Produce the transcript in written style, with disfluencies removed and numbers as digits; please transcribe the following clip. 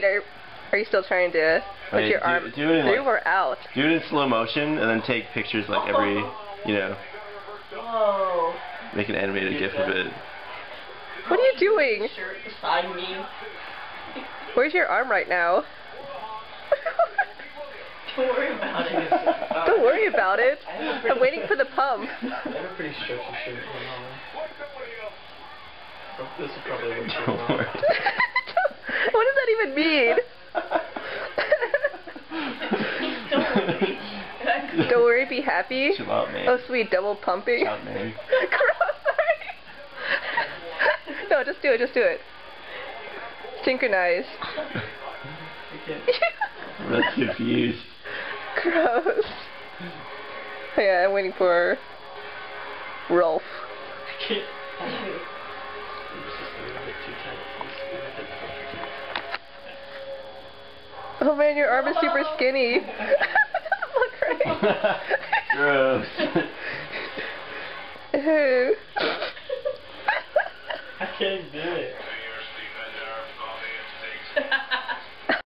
Wait, are you still trying to put your arm do it in, through or out? Do it in slow motion and then take pictures like every, you know. Whoa. Make an animated GIF of it. What are you doing? Shirt beside me. Where's your arm right now? Don't worry about it. Don't worry about it. I'm waiting for the pump. I have a pretty stretchy shirt. This will probably look too Don't worry. What does that even mean? Don't worry, be happy. Chill out, man. Oh, sweet, double pumping. Chill out, man. Gross, sorry. No, just do it, just do it. Synchronize. I'm not confused. Gross. Oh, yeah, I'm waiting for Rolf. Oh man, your arm is super skinny. Look right. Gross. Ew. I can't do it.